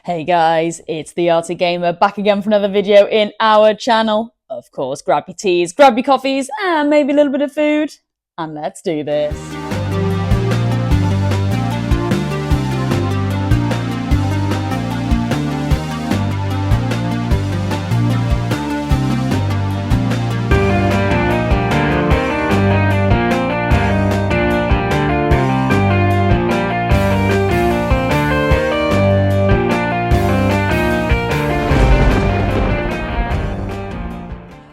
Hey guys, it's the Arty Gamer back again for another video in our channel. Of course, grab your teas, grab your coffees, and maybe a little bit of food, and let's do this.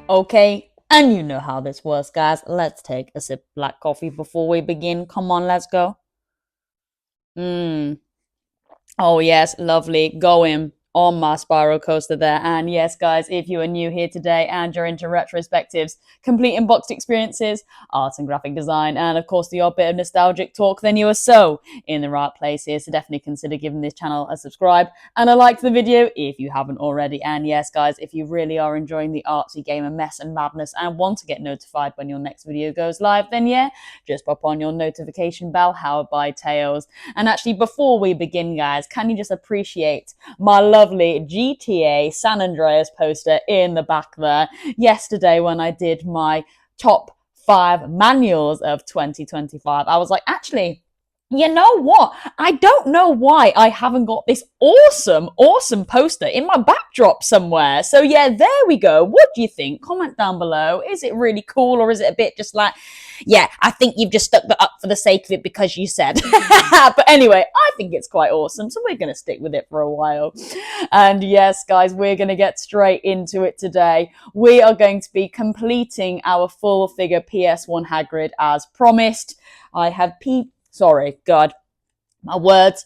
Okay, and you know how this works, guys. Let's take a sip of black coffee before we begin. Come on, let's go. Oh yes, lovely. Going on my spiral coaster there. And yes, guys, if you are new here today and you're into retrospectives, complete unboxed experiences, art and graphic design, and of course the odd bit of nostalgic talk, then you are so in the right place here. So definitely consider giving this channel a subscribe and a like to the video if you haven't already. And yes, guys, if you really are enjoying the artsy gamer mess and madness and want to get notified when your next video goes live, then yeah, just pop on your notification bell, powered by Tails. And actually, before we begin, guys, can you just appreciate my lovely GTA San Andreas poster in the back there? Yesterday, when I did my top 5 manuals of 2025, I was like, actually, you know what? I don't know why I haven't got this awesome poster in my backdrop somewhere. So yeah, there we go. What do you think? Comment down below. Is it really cool, or is it a bit just like, yeah, I think you've just stuck that up for the sake of it because you said. But anyway, I think it's quite awesome, so we're going to stick with it for a while. And yes, guys, we're going to get straight into it today. We are going to be completing our full figure PS1 Hagrid as promised. I have Sorry, God. My words.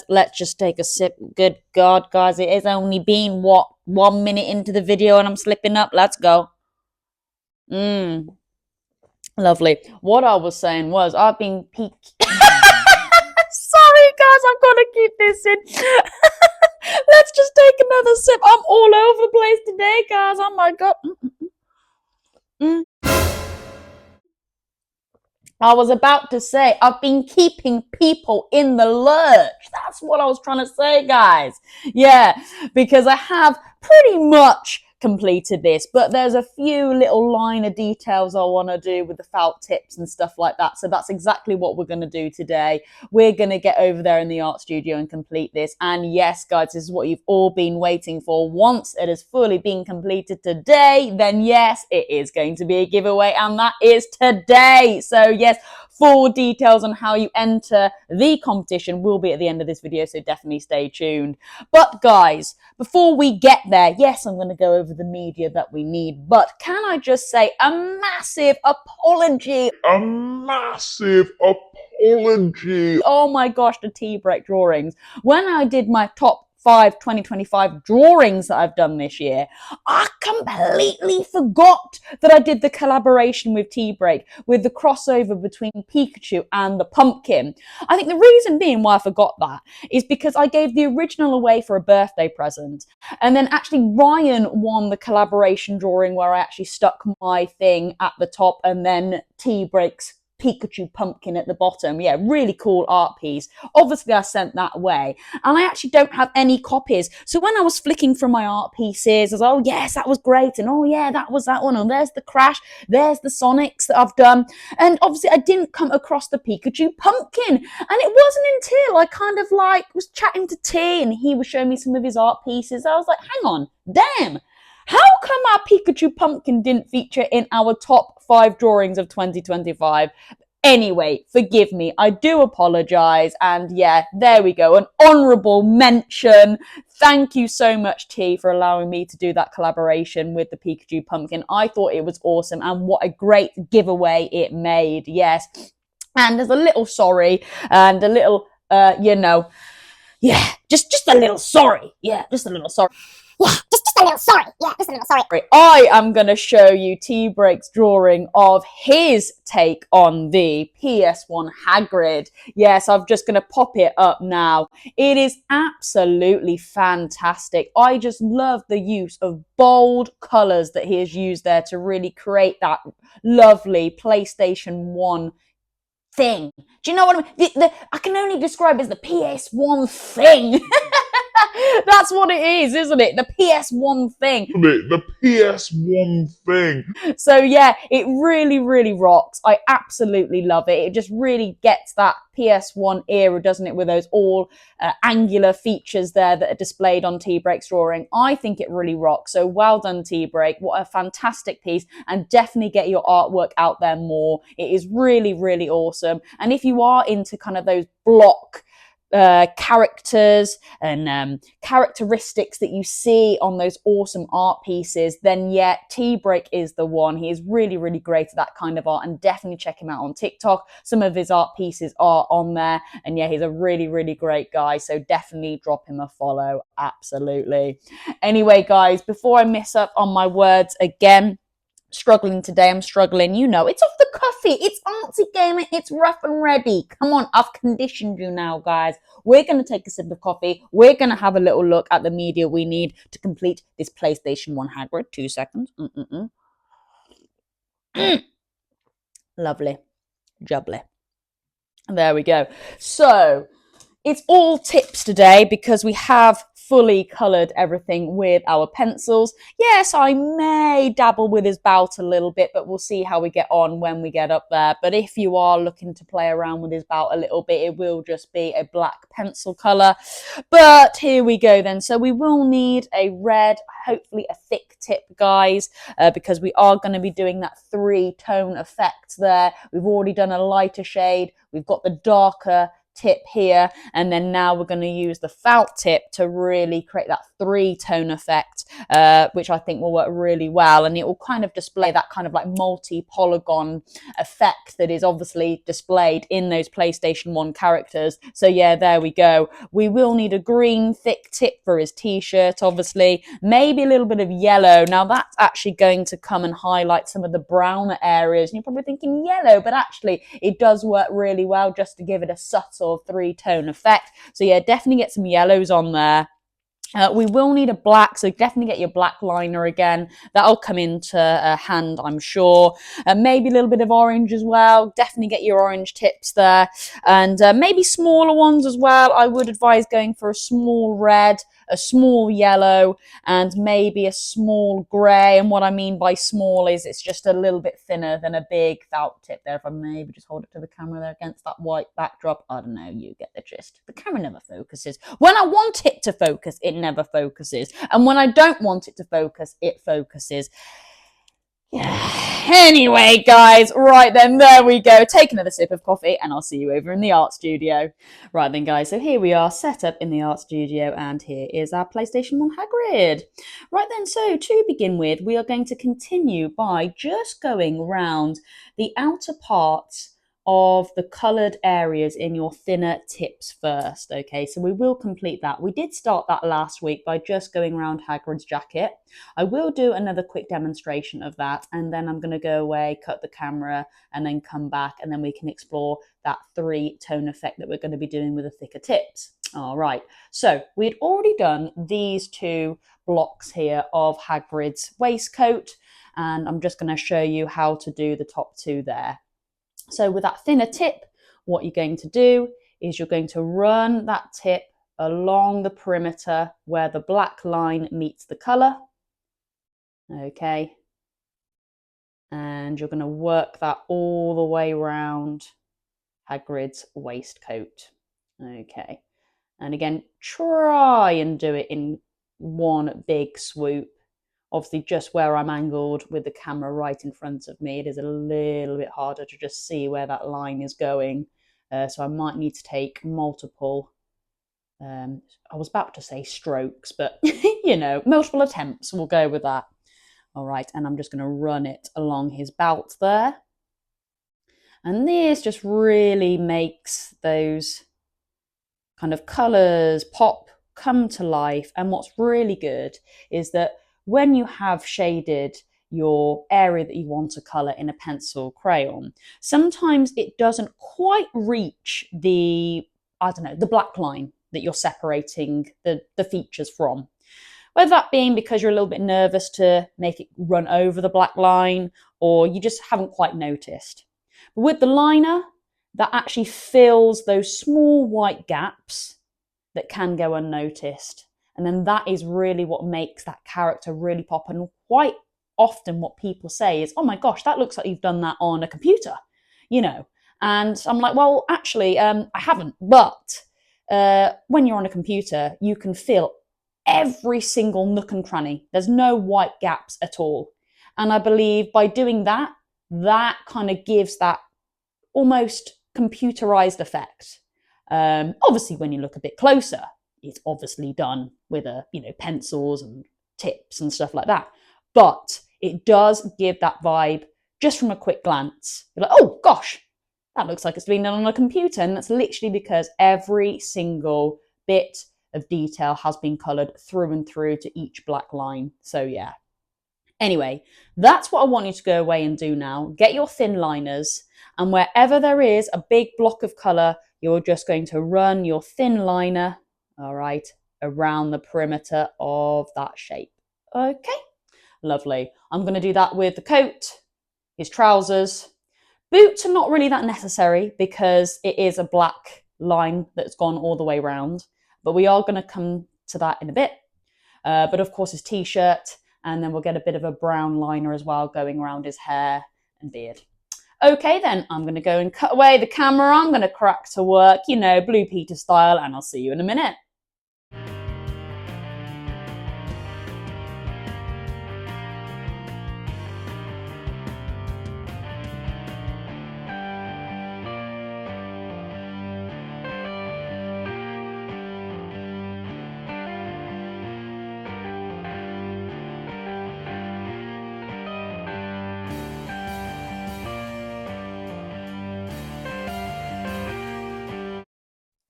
Let's just take a sip. Good God, guys. It has only been, what, 1 minute into the video and I'm slipping up. Let's go. Lovely. What I was saying was, I've been Sorry, guys. I've got to keep this in. Let's just take another sip. I'm all over the place today, guys. Oh, my God. I was about to say, I've been keeping people in the lurch. That's what I was trying to say, guys. Yeah, because I have pretty much completed this, but there's a few little liner details I want to do with the felt tips and stuff like that. So that's exactly what we're going to do today. We're going to get over there in the art studio and complete this. And yes, guys, this is what you've all been waiting for. Once it has fully been completed today, then yes, it is going to be a giveaway, and that is today. So yes, full details on how you enter the competition will be at the end of this video, so definitely stay tuned. But guys, before we get there, yes, I'm going to go over the media that we need, but can I just say a massive apology? Oh my gosh, the tea break drawings. When I did my top 5 2025 drawings that I've done this year, I completely forgot that I did the collaboration with Tea Break, with the crossover between Pikachu and the pumpkin. I think the reason being why I forgot that is because I gave the original away for a birthday present, and then actually Ryan won the collaboration drawing where I actually stuck my thing at the top and then Tea Break's Pikachu pumpkin at the bottom. Yeah, really cool art piece. Obviously, I sent that away, and I actually don't have any copies. So when I was flicking through my art pieces, I was like, oh yes, that was great, and oh yeah, that was that one, and there's the Crash, there's the Sonics that I've done, and obviously I didn't come across the Pikachu pumpkin, and it wasn't until I kind of like was chatting to T, and he was showing me some of his art pieces. I was like, hang on, damn. How come our Pikachu pumpkin didn't feature in our top 5 drawings of 2025? Anyway, forgive me. I do apologize. And yeah, there we go. An honorable mention. Thank you so much, T, for allowing me to do that collaboration with the Pikachu pumpkin. I thought it was awesome, and what a great giveaway it made. Yes. And there's a little sorry and a little, yeah, just a little sorry. Yeah, just a little sorry. Yeah, just a little sorry. Yeah, just a little sorry. I am going to show you T-Break's drawing of his take on the PS1 Hagrid. Yes, I'm just going to pop it up now. It is absolutely fantastic. I just love the use of bold colours that he has used there to really create that lovely PlayStation 1 thing. Do you know what I mean? I can only describe it as the PS1 thing. That's what it is, isn't it? The PS1 thing. The PS1 thing. So yeah, it really, really rocks. I absolutely love it. It just really gets that PS1 era, doesn't it? With those all angular features there that are displayed on T-Break's drawing. I think it really rocks. So well done, T-Break. What a fantastic piece. And definitely get your artwork out there more. It is really, really awesome. And if you are into kind of those block characters and characteristics that you see on those awesome art pieces, then yeah, T-Break is the one. He is really, really great at that kind of art, and definitely check him out on TikTok. Some of his art pieces are on there, and yeah, he's a really, really great guy, so definitely drop him a follow. Absolutely. Anyway, guys, before I mess up on my words again, struggling today. I'm struggling. You know, it's off the coffee. It's artsy gaming. It's rough and ready. Come on, I've conditioned you now, guys. We're going to take a sip of coffee. We're going to have a little look at the media we need to complete this PlayStation 1 Hagrid. 2 seconds. Lovely. Jubbly. There we go. So, it's all tips today because we have fully coloured everything with our pencils. Yes, I may dabble with his bout a little bit, but we'll see how we get on when we get up there. But if you are looking to play around with his bout a little bit, it will just be a black pencil colour. But here we go then. So we will need a red, hopefully a thick tip, guys, because we are going to be doing that 3-tone effect there. We've already done a lighter shade. We've got the darker tip here, and then now we're going to use the felt tip to really create that 3-tone effect, which I think will work really well, and it will kind of display that kind of like multi-polygon effect that is obviously displayed in those PlayStation 1 characters. So yeah, there we go. We will need a green thick tip for his t-shirt, obviously, maybe a little bit of yellow. Now that's actually going to come and highlight some of the browner areas, and you're probably thinking yellow, but actually it does work really well just to give it a subtle 3-tone effect. So yeah, definitely get some yellows on there. We will need a black, so definitely get your black liner again. That'll come into hand, I'm sure. Maybe a little bit of orange as well. Definitely get your orange tips there. And maybe smaller ones as well. I would advise going for a small red, a small yellow, and maybe a small grey. And what I mean by small is it's just a little bit thinner than a big felt tip there. If I maybe just hold it to the camera there against that white backdrop. I don't know, you get the gist. The camera never focuses. When I want it to focus, it never focuses. And when I don't want it to focus, it focuses. Yeah. Anyway, guys, right then, there we go. Take another sip of coffee, and I'll see you over in the art studio. Right then, guys, so here we are set up in the art studio, and here is our PlayStation 1 Hagrid. Right then, so to begin with, we are going to continue by just going round the outer parts of the coloured areas in your thinner tips first. Okay, so we will complete that. We did start that last week by just going around Hagrid's jacket. I will do another quick demonstration of that, and then I'm going to go away, cut the camera, and then come back, and then we can explore that 3-tone effect that we're going to be doing with the thicker tips. All right, so we had already done these 2 blocks here of Hagrid's waistcoat, and I'm just going to show you how to do the top 2 there. So with that thinner tip, what you're going to do is you're going to run that tip along the perimeter where the black line meets the colour. Okay. And you're going to work that all the way around Hagrid's waistcoat. Okay. And again, try and do it in one big swoop. Obviously, just where I'm angled with the camera right in front of me, it is a little bit harder to just see where that line is going. So I might need to take multiple, I was about to say strokes, but you know, multiple attempts, we'll go with that. All right, and I'm just going to run it along his belt there. And this just really makes those kind of colours pop, come to life. And what's really good is that when you have shaded your area that you want to colour in a pencil crayon, sometimes it doesn't quite reach the black line that you're separating the features from. Whether that being because you're a little bit nervous to make it run over the black line, or you just haven't quite noticed. But with the liner, that actually fills those small white gaps that can go unnoticed. And then that is really what makes that character really pop. And quite often what people say is, oh my gosh, that looks like you've done that on a computer, And I'm like, well, actually, I haven't. But when you're on a computer, you can fill every single nook and cranny. There's no white gaps at all. And I believe by doing that, that kind of gives that almost computerized effect. Obviously, when you look a bit closer, it's obviously done with pencils and tips and stuff like that. But it does give that vibe just from a quick glance. You're like, oh gosh, that looks like it's been done on a computer. And that's literally because every single bit of detail has been coloured through and through to each black line. So yeah. Anyway, that's what I want you to go away and do now. Get your thin liners, and wherever there is a big block of colour, you're just going to run your thin liner, all right, around the perimeter of that shape. Okay, lovely. I'm going to do that with the coat, his trousers. Boots are not really that necessary because it is a black line that's gone all the way around, but we are going to come to that in a bit. But of course his t-shirt, and then we'll get a bit of a brown liner as well going around his hair and beard. Okay then, I'm going to go and cut away the camera. I'm going to crack to work, Blue Peter style, and I'll see you in a minute.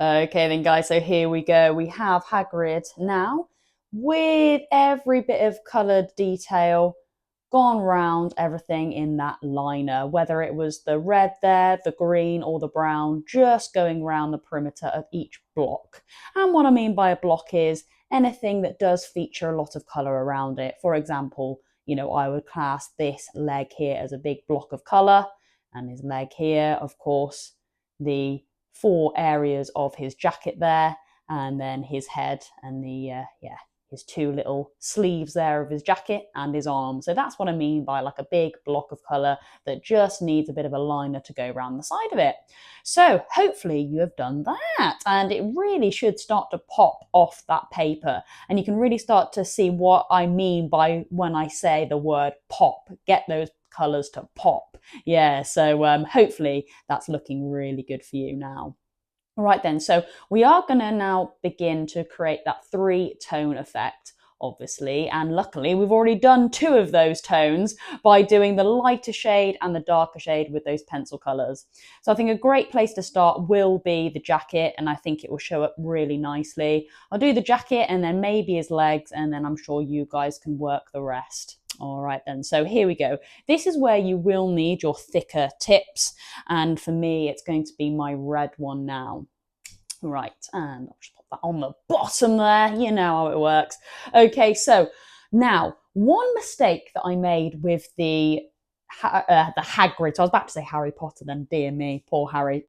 Okay then guys, so here we go. We have Hagrid now with every bit of coloured detail gone round everything in that liner, whether it was the red there, the green or the brown, just going round the perimeter of each block. And what I mean by a block is anything that does feature a lot of colour around it. For example, I would class this leg here as a big block of colour, and his leg here, of course, the 4 areas of his jacket there, and then his head and his 2 little sleeves there of his jacket and his arm. So that's what I mean by like a big block of colour that just needs a bit of a liner to go around the side of it. So hopefully you have done that, and it really should start to pop off that paper, and you can really start to see what I mean by when I say the word pop. Get those colours to pop. Yeah, so hopefully that's looking really good for you now. All right then, so we are going to now begin to create that 3-tone effect, obviously, and luckily we've already done 2 of those tones by doing the lighter shade and the darker shade with those pencil colours. So I think a great place to start will be the jacket, and I think it will show up really nicely. I'll do the jacket and then maybe his legs, and then I'm sure you guys can work the rest. All right then, so here we go. This is where you will need your thicker tips, and for me it's going to be my red one now. Right, and I'll just pop that on the bottom there. You know how it works. Okay, so now one mistake that I made with the Hagrid, so I was about to say Harry Potter then, dear me, poor Harry.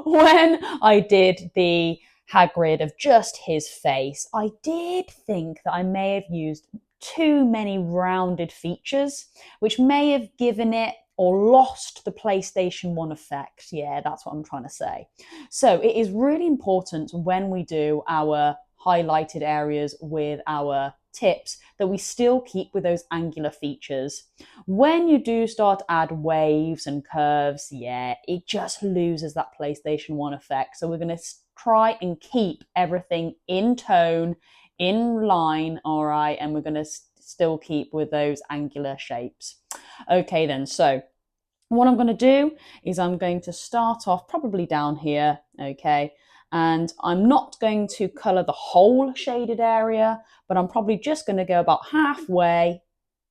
When I did the Hagrid of just his face, I did think that I may have used too many rounded features, which may have given it or lost the PlayStation 1 effect. Yeah, that's what I'm trying to say. So it is really important when we do our highlighted areas with our tips that we still keep with those angular features. When you do start to add waves and curves, yeah, it just loses that PlayStation 1 effect. So we're going to try and keep everything in tone, in line, all right, and we're going to still keep with those angular shapes. Okay then, so what I'm going to do is I'm going to start off probably down here, okay, and I'm not going to colour the whole shaded area, but I'm probably just going to go about halfway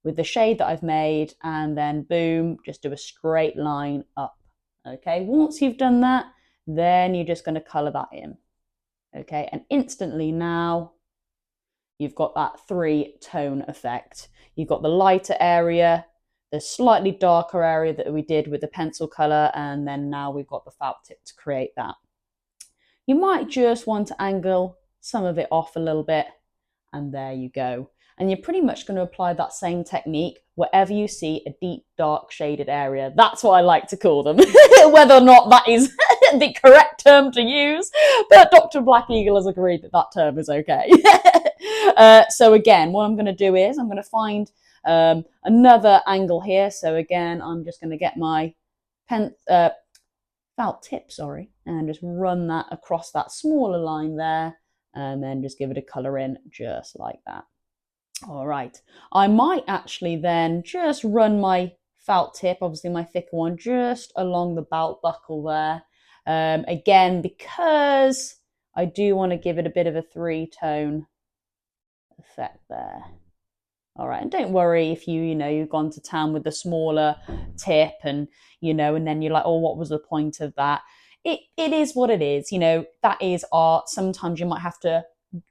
with the shade that I've made, and then boom, just do a straight line up. Okay, once you've done that, then you're just going to colour that in. Okay, and instantly now you've got that 3-tone effect. You've got the lighter area, the slightly darker area that we did with the pencil colour, and then now we've got the felt tip to create that. You might just want to angle some of it off a little bit, and there you go. And you're pretty much going to apply that same technique wherever you see a deep, dark, shaded area. That's what I like to call them. Whether or not that is the correct term to use, but Dr. Black Eagle has agreed that that term is okay. So again, what I'm going to do is I'm going to find another angle here. So again, I'm just going to get my felt tip, and just run that across that smaller line there, and then just give it a colour in just like that. All right, I might actually then just run my felt tip, obviously my thicker one, just along the belt buckle there. Again, because I do want to give it a bit of a three-tone effect there. All right, and don't worry if you've gone to town with the smaller tip and then you're like, oh, what was the point of that? It is what it is. That is art. Sometimes you might have to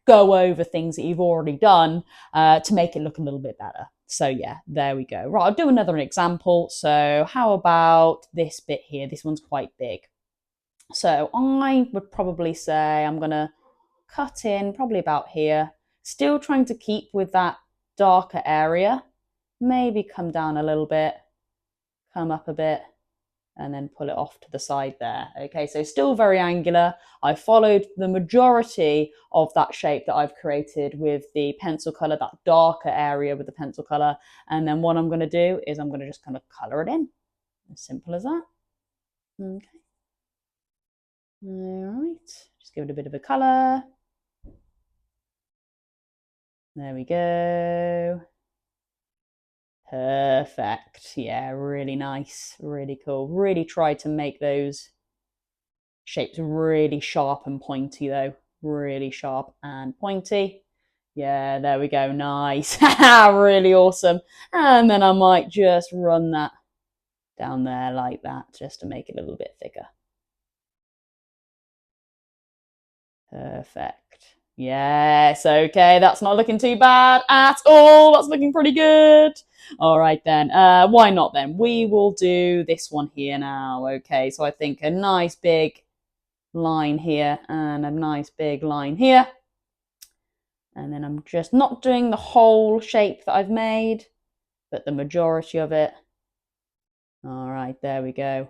go over things that you've already done to make it look a little bit better. So yeah, there we go. Right, I'll do another example. So how about this bit here? This one's quite big. So I would probably say I'm going to cut in probably about here, still trying to keep with that darker area, maybe come down a little bit, come up a bit, and then pull it off to the side there. Okay, so still very angular. I followed the majority of that shape that I've created with the pencil color, that darker area with the pencil color. And then what I'm going to do is I'm going to just kind of color it in. As simple as that. Okay. All right, just give it a bit of a color. There we go. Perfect. Yeah, really nice, really cool. Really try to make those shapes really sharp and pointy though. Really sharp and pointy. Yeah, there we go. Nice. Really awesome. And then I might just run that down there like that just to make it a little bit thicker. Perfect. Yes, okay, that's not looking too bad at all. That's looking pretty good. All right then, why not then? We will do this one here now. Okay, so I think a nice big line here and a nice big line here. And then I'm just not doing the whole shape that I've made, but the majority of it. All right, there we go.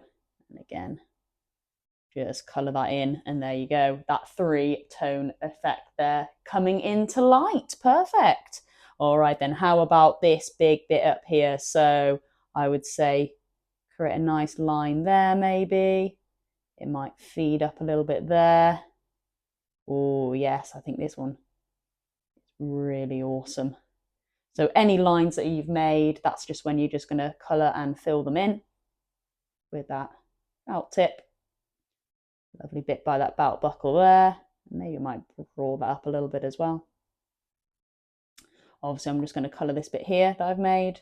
And again, just colour that in, and there you go. That three-tone effect there coming into light. Perfect. All right, then how about this big bit up here? So I would say create a nice line there, maybe. It might feed up a little bit there. Oh, yes, I think this one is really awesome. So any lines that you've made, that's just when you're just going to colour and fill them in with that felt tip. Lovely bit by that belt buckle there. Maybe I might draw that up a little bit as well. Obviously, I'm just going to colour this bit here that I've made.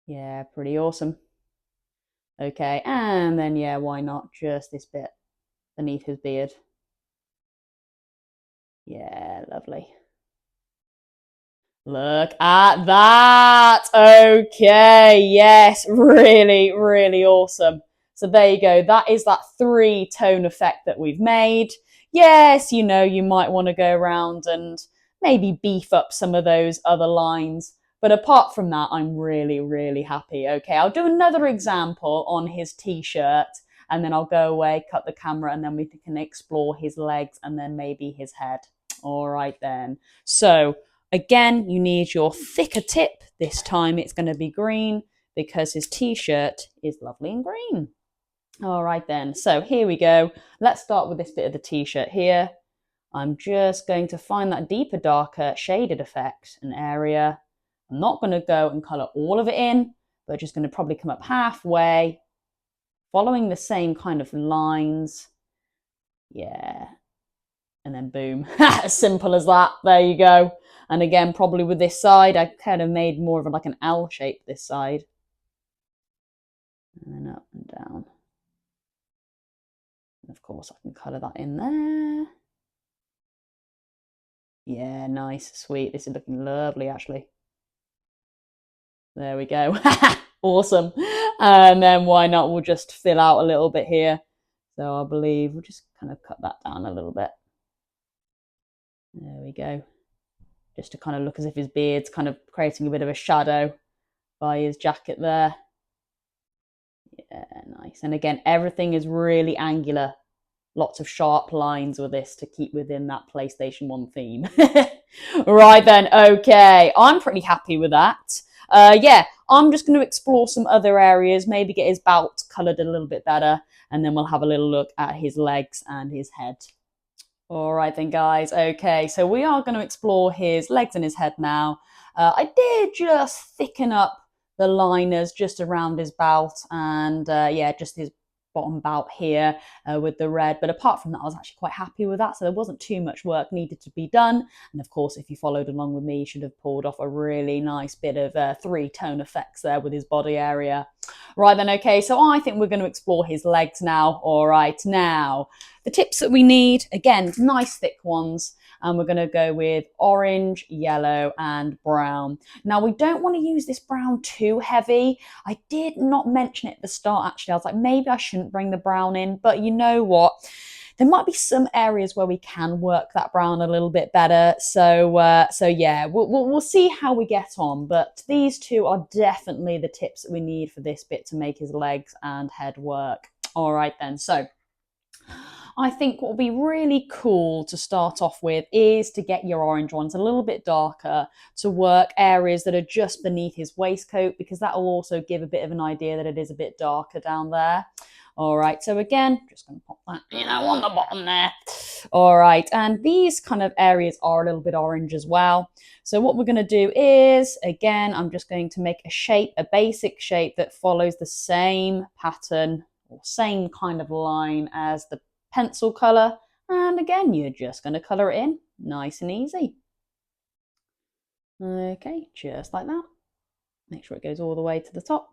Yeah, pretty awesome. Okay, and then, yeah, why not just this bit beneath his beard. Yeah, lovely. Look at that. Okay, yes, really, really awesome. So there you go. That is that three-tone effect that we've made. Yes, you might want to go around and maybe beef up some of those other lines. But apart from that, I'm really, really happy. Okay, I'll do another example on his t-shirt, and then I'll go away, cut the camera, and then we can explore his legs and then maybe his head. All right then. So again, you need your thicker tip. This time it's going to be green because his t-shirt is lovely and green. All right then, so here we go. Let's start with this bit of the t-shirt here. I'm just going to find that deeper, darker shaded effect, an area. I'm not going to go and colour all of it in, but just going to probably come up halfway, following the same kind of lines. Yeah, and then boom. As simple as that. There you go. And again, probably with this side, I kind of made more of like an L shape this side. And then up and down. And of course, I can colour that in there. Yeah, nice, sweet. This is looking lovely, actually. There we go. Awesome. And then why not? We'll just fill out a little bit here. So I believe we'll just kind of cut that down a little bit. There we go. Just to kind of look as if his beard's kind of creating a bit of a shadow by his jacket there. Yeah, nice. And again, everything is really angular. Lots of sharp lines with this to keep within that PlayStation 1 theme. Right then, okay. I'm pretty happy with that. Yeah, I'm just going to explore some other areas, maybe get his belt coloured a little bit better, and then we'll have a little look at his legs and his head. All right then, guys. Okay, so we are going to explore his legs and his head now. I did just thicken up the liners just around his belt and yeah, just his bottom belt here with the red. But apart from that, I was actually quite happy with that. So there wasn't too much work needed to be done. And of course, if you followed along with me, you should have pulled off a really nice bit of three-tone effects there with his body area. Right then, okay, so I think we're going to explore his legs now. All right, now, the tips that we need, again, nice thick ones. And we're going to go with orange, yellow, and brown. Now, we don't want to use this brown too heavy. I did not mention it at the start, actually. I was like, maybe I shouldn't bring the brown in. But you know what? There might be some areas where we can work that brown a little bit better. So yeah, we'll see how we get on. But these two are definitely the tips that we need for this bit to make his legs and head work. All right then, so I think what will be really cool to start off with is to get your orange ones a little bit darker to work areas that are just beneath his waistcoat, because that will also give a bit of an idea that it is a bit darker down there. All right, so again, just going to pop that, on the bottom there. All right, and these kind of areas are a little bit orange as well. So what we're going to do is, again, I'm just going to make a shape, a basic shape that follows the same pattern or same kind of line as the pencil colour. And again, you're just going to colour it in, nice and easy. Okay, just like that. Make sure it goes all the way to the top.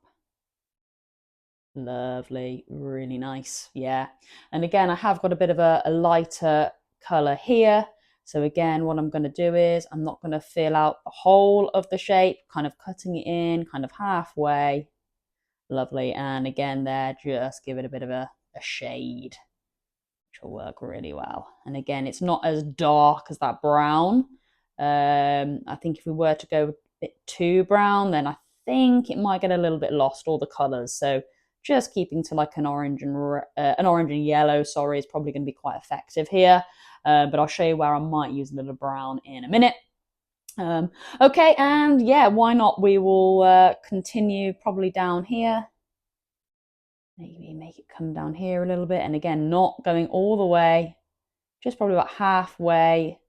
Lovely, really nice, yeah. And again, I have got a bit of a lighter colour here. So again, what I'm going to do is I'm not going to fill out the whole of the shape, kind of cutting it in, kind of halfway. Lovely, and again there, just give it a bit of a shade, which will work really well. And again, it's not as dark as that brown. I think if we were to go a bit too brown, then I think it might get a little bit lost, all the colours. So just keeping to like an orange and yellow, sorry, is probably going to be quite effective here. But I'll show you where I might use a little brown in a minute. Okay, and yeah, why not? We will continue probably down here. Maybe make it come down here a little bit. And again, not going all the way, just probably about halfway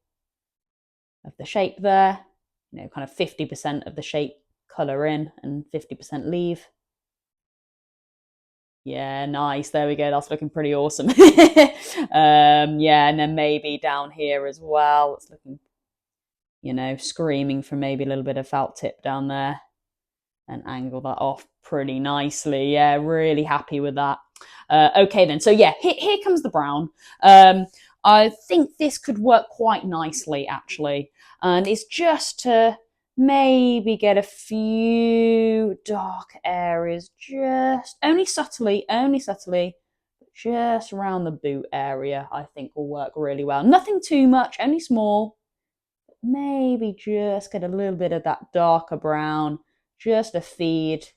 of the shape there. Kind of 50% of the shape colour in and 50% leave. Yeah, nice. There we go. That's looking pretty awesome. Yeah, and then maybe down here as well. It's looking, screaming for maybe a little bit of felt tip down there. And angle that off pretty nicely. Yeah, really happy with that. Okay then, so yeah, here comes the brown. I think this could work quite nicely actually. And it's just to maybe get a few dark areas, just only subtly, just around the boot area, I think will work really well. Nothing too much, only small. Maybe just get a little bit of that darker brown, just a feed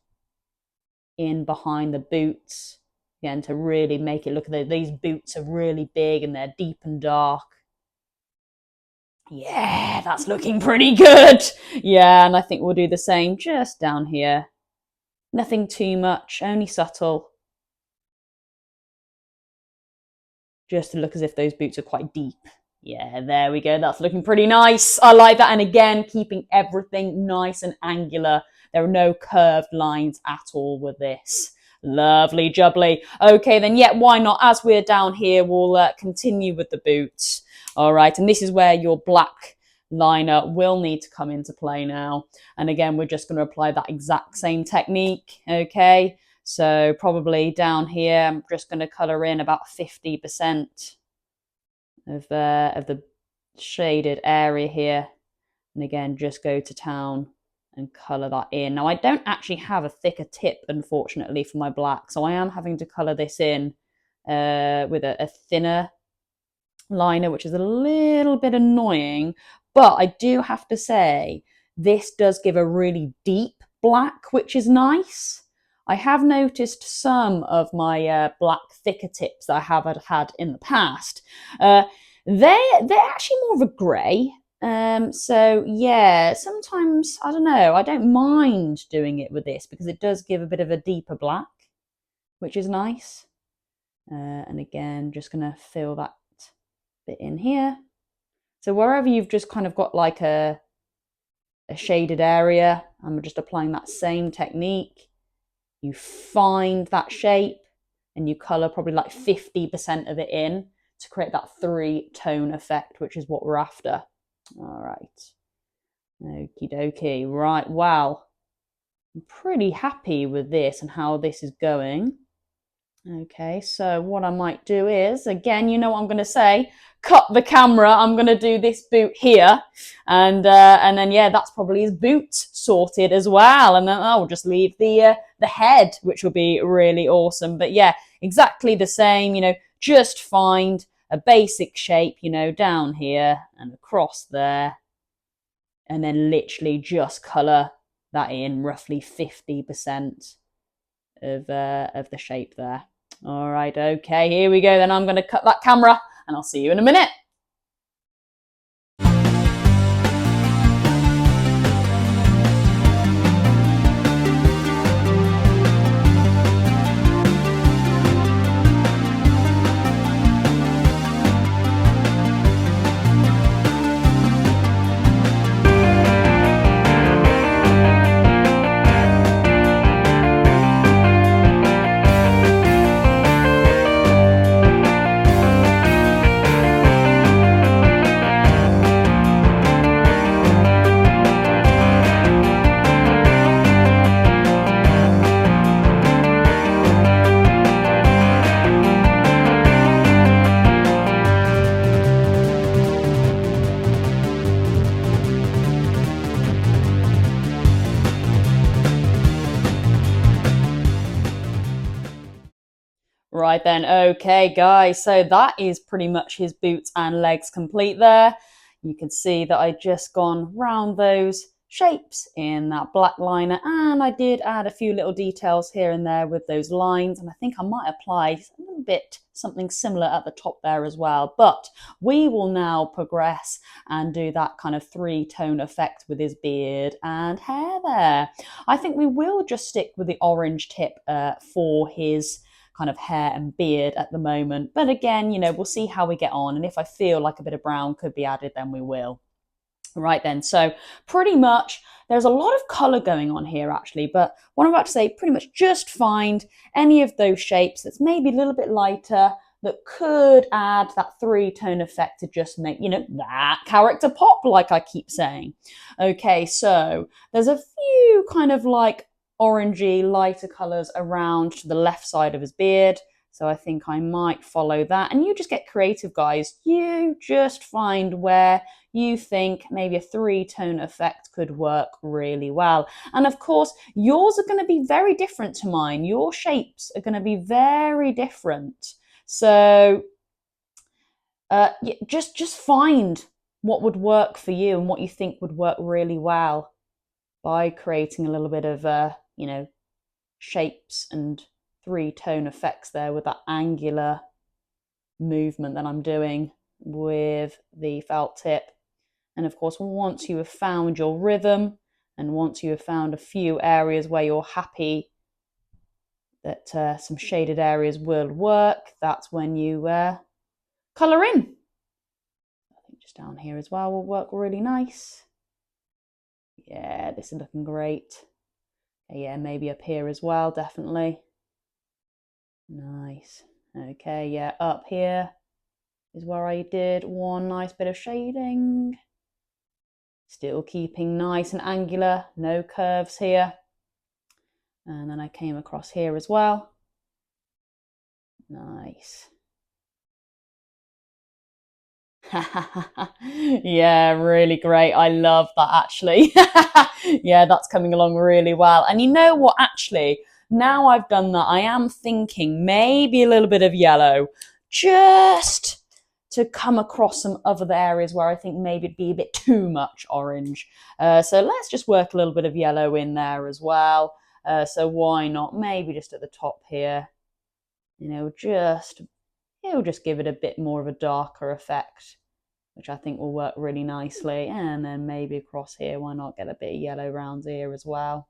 in behind the boots, again, to really make it look like these boots are really big and they're deep and dark. Yeah, that's looking pretty good. Yeah, and I think we'll do the same just down here. Nothing too much, only subtle. Just to look as if those boots are quite deep. Yeah, there we go. That's looking pretty nice. I like that. And again, keeping everything nice and angular. There are no curved lines at all with this. Lovely jubbly. Okay, then, yeah, why not? As we're down here, we'll continue with the boots. All right, and this is where your black liner will need to come into play now. And again, we're just going to apply that exact same technique, okay? So probably down here, I'm just going to colour in about 50% of the shaded area here. And again, just go to town and colour that in. Now, I don't actually have a thicker tip, unfortunately, for my black. So I am having to colour this in with a thinner liner, which is a little bit annoying, but I do have to say this does give a really deep black, which is nice. I have noticed some of my black thicker tips that I have had in the past. They're actually more of a grey. So yeah, sometimes I don't know. I don't mind doing it with this because it does give a bit of a deeper black, which is nice. And again, just gonna fill that bit in here. So wherever you've just kind of got like a shaded area, I'm just applying that same technique. You find that shape and you colour probably like 50% of it in to create that 3-tone effect, which is what we're after. All right. Okie dokie. Right, wow. I'm pretty happy with this and how this is going. Okay, so what I might do is, again, you know what I'm going to say, cut the camera. I'm going to do this boot here, and then yeah, that's probably his boot sorted as well, and then I'll just leave the head, which will be really awesome. But yeah, exactly the same. You know, just find a basic shape, you know, down here and across there, and then literally just colour that in roughly 50% of the shape there. All right, okay, here we go. Then I'm going to cut that camera and I'll see you in a minute. Right then, okay guys, so that is pretty much his boots and legs complete there. You can see that I just gone round those shapes in that black liner, and I did add a few little details here and there with those lines, and I think I might apply a little bit something similar at the top there as well. But we will now progress and do that kind of 3-tone effect with his beard and hair there. I think we will just stick with the orange tip for his kind of hair and beard at the moment. But again, you know, we'll see how we get on. And if I feel like a bit of brown could be added, then we will. Right then, so pretty much there's a lot of colour going on here actually, but what I'm about to say, pretty much just find any of those shapes that's maybe a little bit lighter that could add that 3-tone effect to just make, you know, that character pop, like I keep saying. Okay, so there's a few kind of like orangey lighter colours around to the left side of his beard, so I think I might follow that. And you just get creative, guys. You just find where you think maybe a 3-tone effect could work really well. And of course, yours are going to be very different to mine. Your shapes are going to be very different. So just find what would work for you and what you think would work really well by creating a little bit of, you know, shapes and 3-tone effects there with that angular movement that I'm doing with the felt tip. And of course, once you have found your rhythm and once you have found a few areas where you're happy that some shaded areas will work, that's when you colour in. I think just down here as well will work really nice. Yeah, this is looking great. Yeah, maybe up here as well, definitely. Nice. Okay, yeah, up here is where I did one nice bit of shading. Still keeping nice and angular, no curves here. And then I came across here as well. Nice. Yeah, really great. I love that actually. Yeah, that's coming along really well. And you know what, actually, now I've done that, I am thinking maybe a little bit of yellow just to come across some other areas where I think maybe it'd be a bit too much orange. So let's just work a little bit of yellow in there as well. So why not? Maybe just at the top here, it'll just give it a bit more of a darker effect, which I think will work really nicely. And then maybe across here, why not get a bit of yellow around here as well?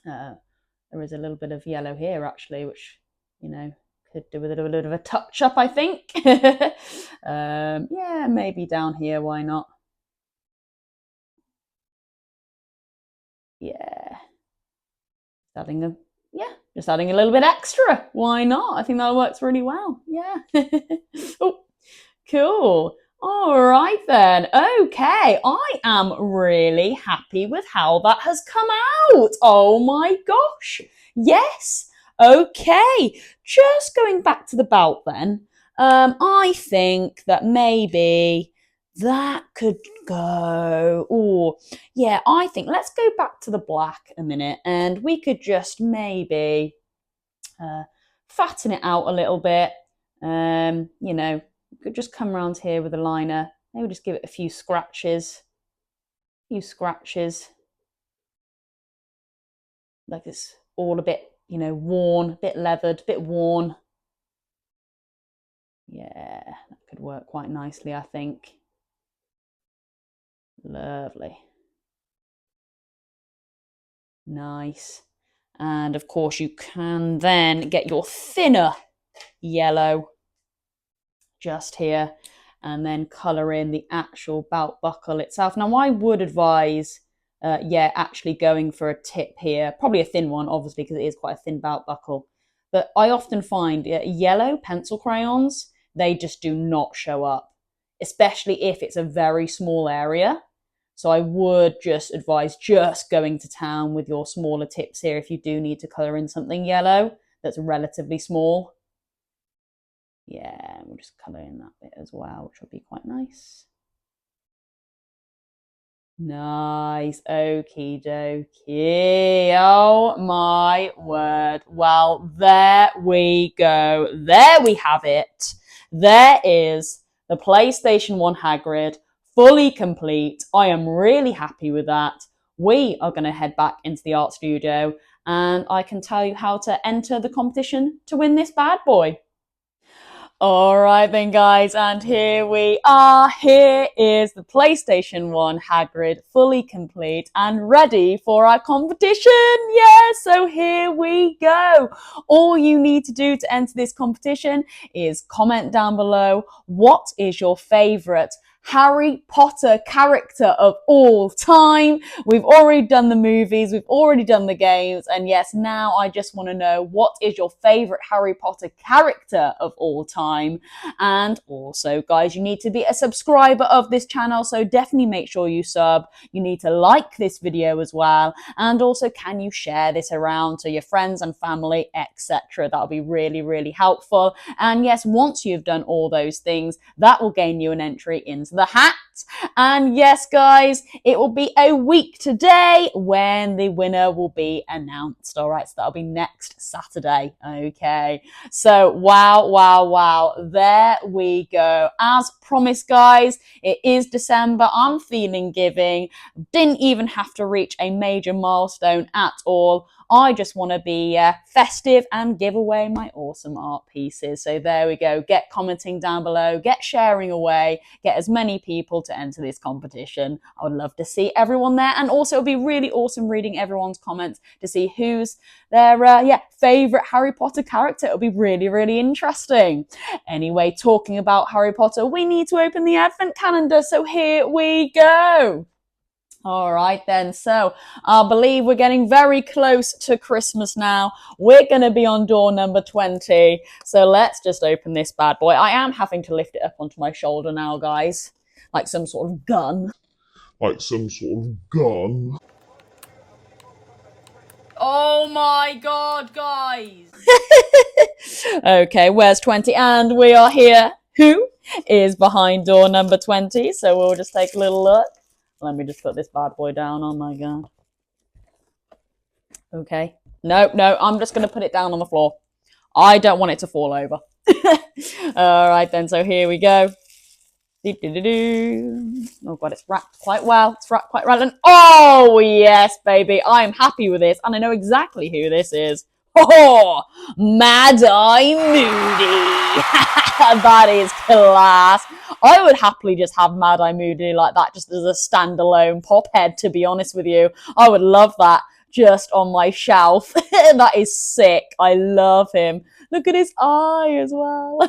There is a little bit of yellow here actually, which, could do with a little bit of a touch up, I think. Yeah, maybe down here, why not? Yeah. Just adding a little bit extra. Why not? I think that works really well. Yeah. Oh, cool. All right then. Okay, I am really happy with how that has come out. Oh my gosh. Yes. Okay. Just going back to the belt then. I think that maybe that could go. Oh, yeah, I think let's go back to the black a minute and we could just maybe fatten it out a little bit. Could just come around here with a liner. Maybe just give it a few scratches. Like it's all a bit, worn, a bit leathered, a bit worn. Yeah, that could work quite nicely, I think. Lovely. Nice. And of course you can then get your thinner yellow just here and then colour in the actual belt buckle itself. Now I would advise, actually going for a tip here, probably a thin one obviously because it is quite a thin belt buckle. But I often find yellow pencil crayons, they just do not show up, especially if it's a very small area. So I would just advise just going to town with your smaller tips here if you do need to colour in something yellow that's relatively small. Yeah, we'll just colour in that bit as well, which will be quite nice. Nice, okie dokie. Oh my word. Well, there we go. There we have it. There is the PlayStation 1 Hagrid, fully complete. I am really happy with that. We are going to head back into the art studio and I can tell you how to enter the competition to win this bad boy. All right then, guys, and here we are. Here is the PlayStation 1 Hagrid, fully complete and ready for our competition. Yeah, so here we go. All you need to do to enter this competition is comment down below what is your favourite Harry Potter character of all time. We've already done the movies, we've already done the games, and yes, now I just want to know what is your favourite Harry Potter character of all time. And also, guys, you need to be a subscriber of this channel, so definitely make sure you sub. You need to like this video as well, and also can you share this around to your friends and family, etc. That'll be really, really helpful. And yes, once you've done all those things, that will gain you an entry into the hat. And yes, guys, it will be a week today when the winner will be announced. All right, so that'll be next Saturday. Okay, so wow, there we go. As promised, guys, it is December. I'm feeling giving. Didn't even have to reach a major milestone at all. I just want to be festive and give away my awesome art pieces. So there we go. Get commenting down below, get sharing away, get as many people to enter this competition. I would love to see everyone there. And also it'll be really awesome reading everyone's comments to see who's their favourite Harry Potter character. It'll be really, really interesting. Anyway, talking about Harry Potter, we need to open the advent calendar. So here we go. All right then, so I believe we're getting very close to Christmas now. We're going to be on door number 20. So let's just open this bad boy. I am having to lift it up onto my shoulder now, guys. Like some sort of gun. Oh my god, guys. Okay, where's 20? And we are here. Who is behind door number 20? So we'll just take a little look. Let me just put this bad boy down. Oh my god. Okay. No, I'm just going to put it down on the floor. I don't want it to fall over. All right then, so here we go. Oh god, it's wrapped quite well. It's wrapped quite well. And oh yes, baby, I'm happy with this, and I know exactly who this is. Oh, Mad Eye Moody. That is class. I would happily just have Mad Eye Moody like that, just as a standalone pop head. To be honest with you, I would love that just on my shelf. That is sick. I love him. Look at his eye as well.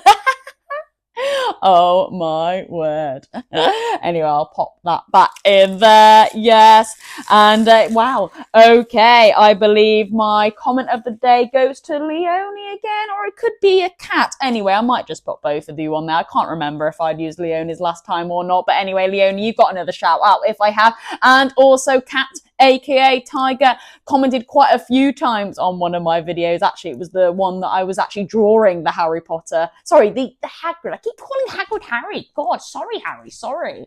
Oh my word. Anyway, I'll pop that back in there. Yes. And wow. Okay. I believe my comment of the day goes to Leonie again, or it could be a cat. Anyway, I might just put both of you on there. I can't remember if I'd used Leonie's last time or not. But anyway, Leonie, you've got another shout out if I have. And also Cat, aka Tiger, commented quite a few times on one of my videos. Actually, it was the one that I was actually drawing the Harry Potter. Sorry, the Hagrid. I keep calling Hagrid Harry. God, sorry, Harry. Sorry.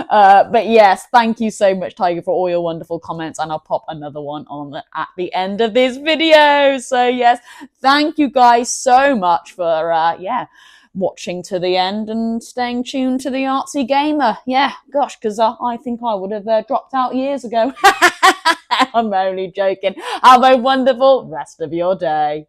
But yes, thank you so much, Tiger, for all your wonderful comments. And I'll pop another one on at the end of this video. So yes, thank you guys so much for, watching to the end and staying tuned to the Artsy Gamer. Yeah, gosh, because I think I would have dropped out years ago. I'm only joking. Have a wonderful rest of your day.